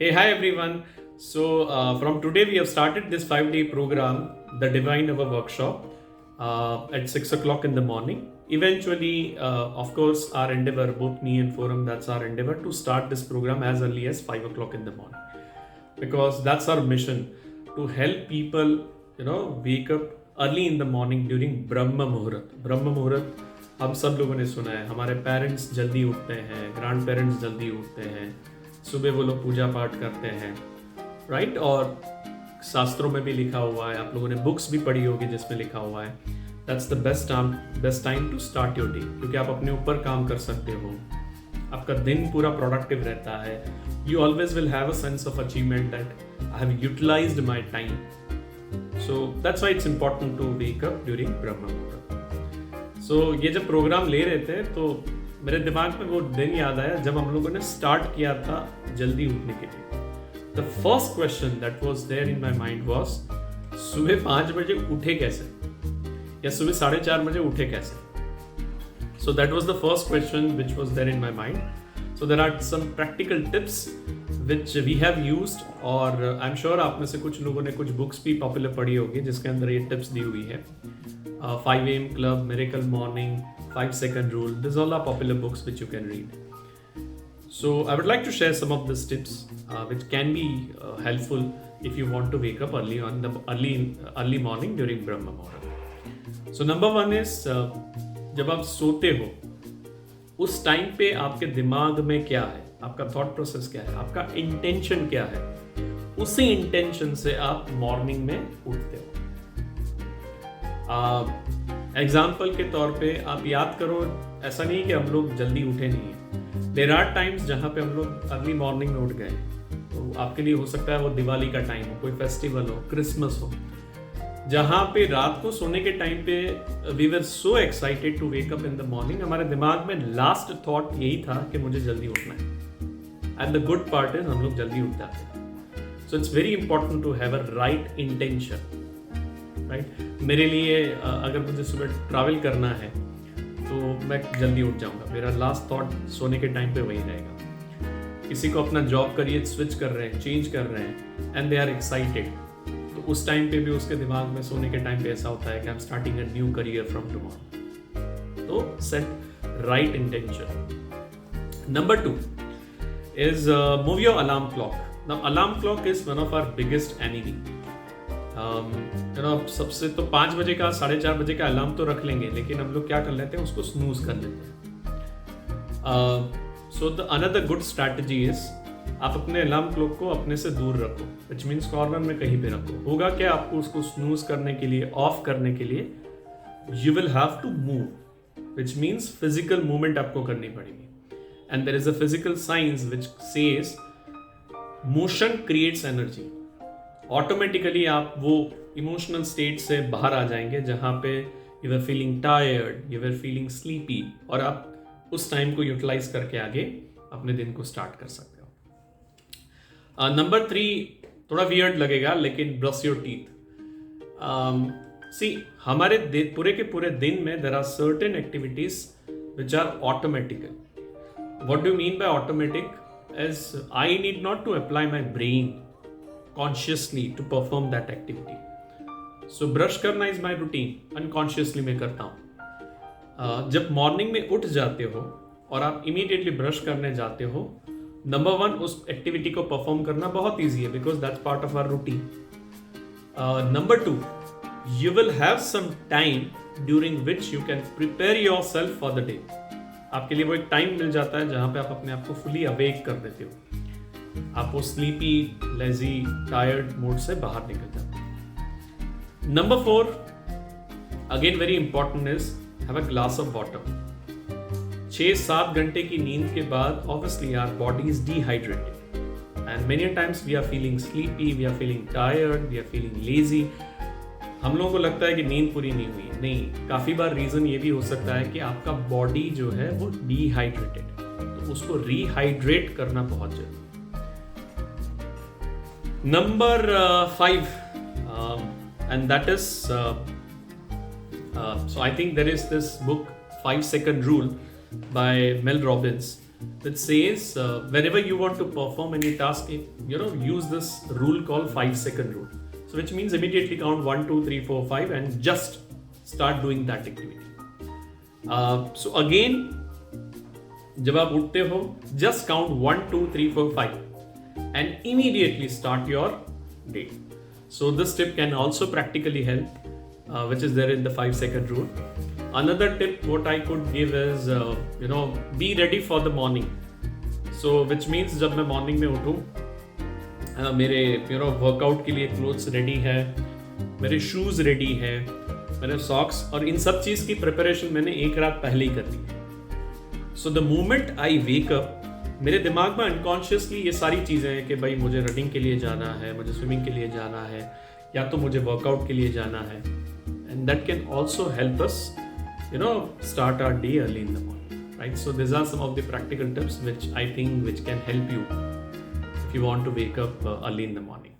Hey, hi everyone. From today, we have started this 5-day program, the Divine Hour Workshop, at 6 o'clock in the morning. Eventually, of course, our endeavor, both me and Forum, that's our endeavor to start this program as early as 5 o'clock in the morning. Because that's our mission to help people, wake up early in the morning during Brahma Muhurat. Brahma Muhurat हम सब लोगों ने सुना है, हमारे parents जल्दी उठते हैं, ग्रैंड पेरेंट्स जल्दी उठते हैं, सुबह वो लोग पूजा पाठ करते हैं, राइट। और शास्त्रों में भी लिखा हुआ है, आप लोगों ने बुक्स भी पढ़ी होगी जिसमें लिखा हुआ है that's the best time to start your day, क्योंकि आप अपने ऊपर काम कर सकते हो, आपका दिन पूरा प्रोडक्टिव रहता है, you always will have a sense of achievement that I have utilised my time. So that's why it's important to wake up during Brahma muhurta. सो ये जब प्रोग्राम ले रहे थे तो मेरे दिमाग में वो दिन याद आया जब हम लोगों ने स्टार्ट किया था जल्दी उठने के लिए। The first question that was there in my mind was, सुबह 5 बजे उठे कैसे, या सुबह 4:30 बजे उठे कैसे। So that was the first question which was there in my mind. So there are some practical tips which we have used, और आई एम श्योर आप में से कुछ लोगों ने कुछ बुक्स भी पॉपुलर पढ़ी होगी जिसके अंदर ये टिप्स दी हुई है। 5 AM Club, Miracle Morning, 5-second Rule, these all are popular books which you can read. So I would like to share some of these tips which can be helpful if you want to wake up early morning during Brahma Muhurat. So number one is जब आप सोते हो उस time पे आपके दिमाग में क्या है, आपका थॉट प्रोसेस क्या है, आपका इंटेंशन क्या है, उसी इंटेंशन से आप मॉर्निंग में उठते हो। एग्जाम्पल के तौर पे आप याद करो, ऐसा नहीं कि हम लोग जल्दी उठे नहीं हैं, देयर आर टाइम्स जहाँ पे हम लोग अर्ली मॉर्निंग में उठ गए। तो आपके लिए हो सकता है वो दिवाली का टाइम हो, कोई फेस्टिवल हो, क्रिसमस हो, जहाँ पे रात को सोने के टाइम पे we were so excited to wake up in the morning, हमारे दिमाग में लास्ट थॉट यही था कि मुझे जल्दी उठना है। And the good part is हम लोग जल्दी उठ जाते हैं। So it's very important to have a right intention, right. मेरे लिए अगर मुझे सुबह ट्रैवल करना है तो मैं जल्दी उठ जाऊंगा, मेरा लास्ट थॉट सोने के टाइम पे वही रहेगा। किसी को अपना जॉब करियर स्विच कर रहे हैं, चेंज कर रहे हैं, एंड दे आर एक्साइटेड, तो उस टाइम पे भी उसके दिमाग में सोने के टाइम पे ऐसा होता है कि I am starting a new career from tomorrow. तो set right intention. Number 2 is move your alarm clock. Now alarm clock is one of our biggest enemy. सबसे तो 5 बजे का 4:30 बजे का अलार्म तो रख लेंगे, लेकिन हम लोग क्या कर लेते हैं, उसको स्नूज कर लेते हैं। So the another good strategy is आप अपने अलार्म क्लॉक को अपने से दूर रखो, विच मीन्स कॉर्नर में कहीं पे रखो। होगा क्या, आपको उसको स्नूज करने के लिए, ऑफ करने के लिए you will have to move, which means physical movement आपको करनी पड़ेगी। And there is a physical science which says motion creates energy. Automatically आप वो इमोशनल स्टेट से बाहर आ जाएंगे जहाँ पे you are feeling tired, you are feeling sleepy, और आप उस टाइम को यूटिलाइज करके आगे अपने दिन को स्टार्ट कर सकते हो। नंबर 3 थोड़ा वियर्ड लगेगा, लेकिन ब्रश योर टीथ। सी हमारे पूरे के पूरे दिन में there are certain activities which are automatical. What do mean by automatic? As I need not to apply my brain consciously to perform that activity. So brush करना is my routine, unconsciously मैं करता हूँ। जब morning में उठ जाते हो और आप इमीडिएटली ब्रश करने जाते हो, नंबर 1 उस एक्टिविटी को परफॉर्म करना बहुत ईजी है, because that's part of our routine. Number 2, you will have some time during which you can prepare yourself for the day. आपके लिए वो एक टाइम मिल जाता है जहाँ पे आप अपने आप को फुली अवेक कर देते हो, आप वो स्लीपी, लेजी, टायर्ड मोड से बाहर निकल जाते हैं। Number 4 again very important is have a glass of water. 6-7 घंटे की नींद के बाद obviously our body is dehydrated and many times we are feeling sleepy, we are feeling tired, we are feeling lazy. हम लोगों को लगता है कि नींद पूरी नहीं हुई है। नहीं, काफी बार रीजन ये भी हो सकता है कि आपका बॉडी जो है वो डिहाइड्रेटेड है, तो उसको रिहाइड्रेट करना बहुत जरूरी है। Number 5, and that is, so I think there is this book 5-second Rule by Mel Robbins, that says whenever you want to perform any task, use this rule called 5-second rule. So which means immediately count 1, 2, 3, 4, 5 and just start doing that activity. So again, जब आप उठते हो, just count 1, 2, 3, 4, 5 and immediately start your day. So this tip can also practically help, which is there in the 5-second rule. Another tip what I could give is be ready for the morning. So which means जब मैं morning में उठूँ, मेरे workout के लिए clothes ready है, मेरे shoes ready है, मेरे सॉक्स, और इन सब चीज़ की प्रिपरेशन मैंने एक रात पहले ही कर दी है. So the moment I wake up, मेरे दिमाग में अनकॉन्शियसली ये सारी चीज़ें हैं कि भाई मुझे रनिंग के लिए जाना है, मुझे स्विमिंग के लिए जाना है, या तो मुझे वर्कआउट के लिए जाना है. And that can also help us start our day early in the morning, right? So these are some of the practical tips which I think which can help you if you want to wake up early in the morning.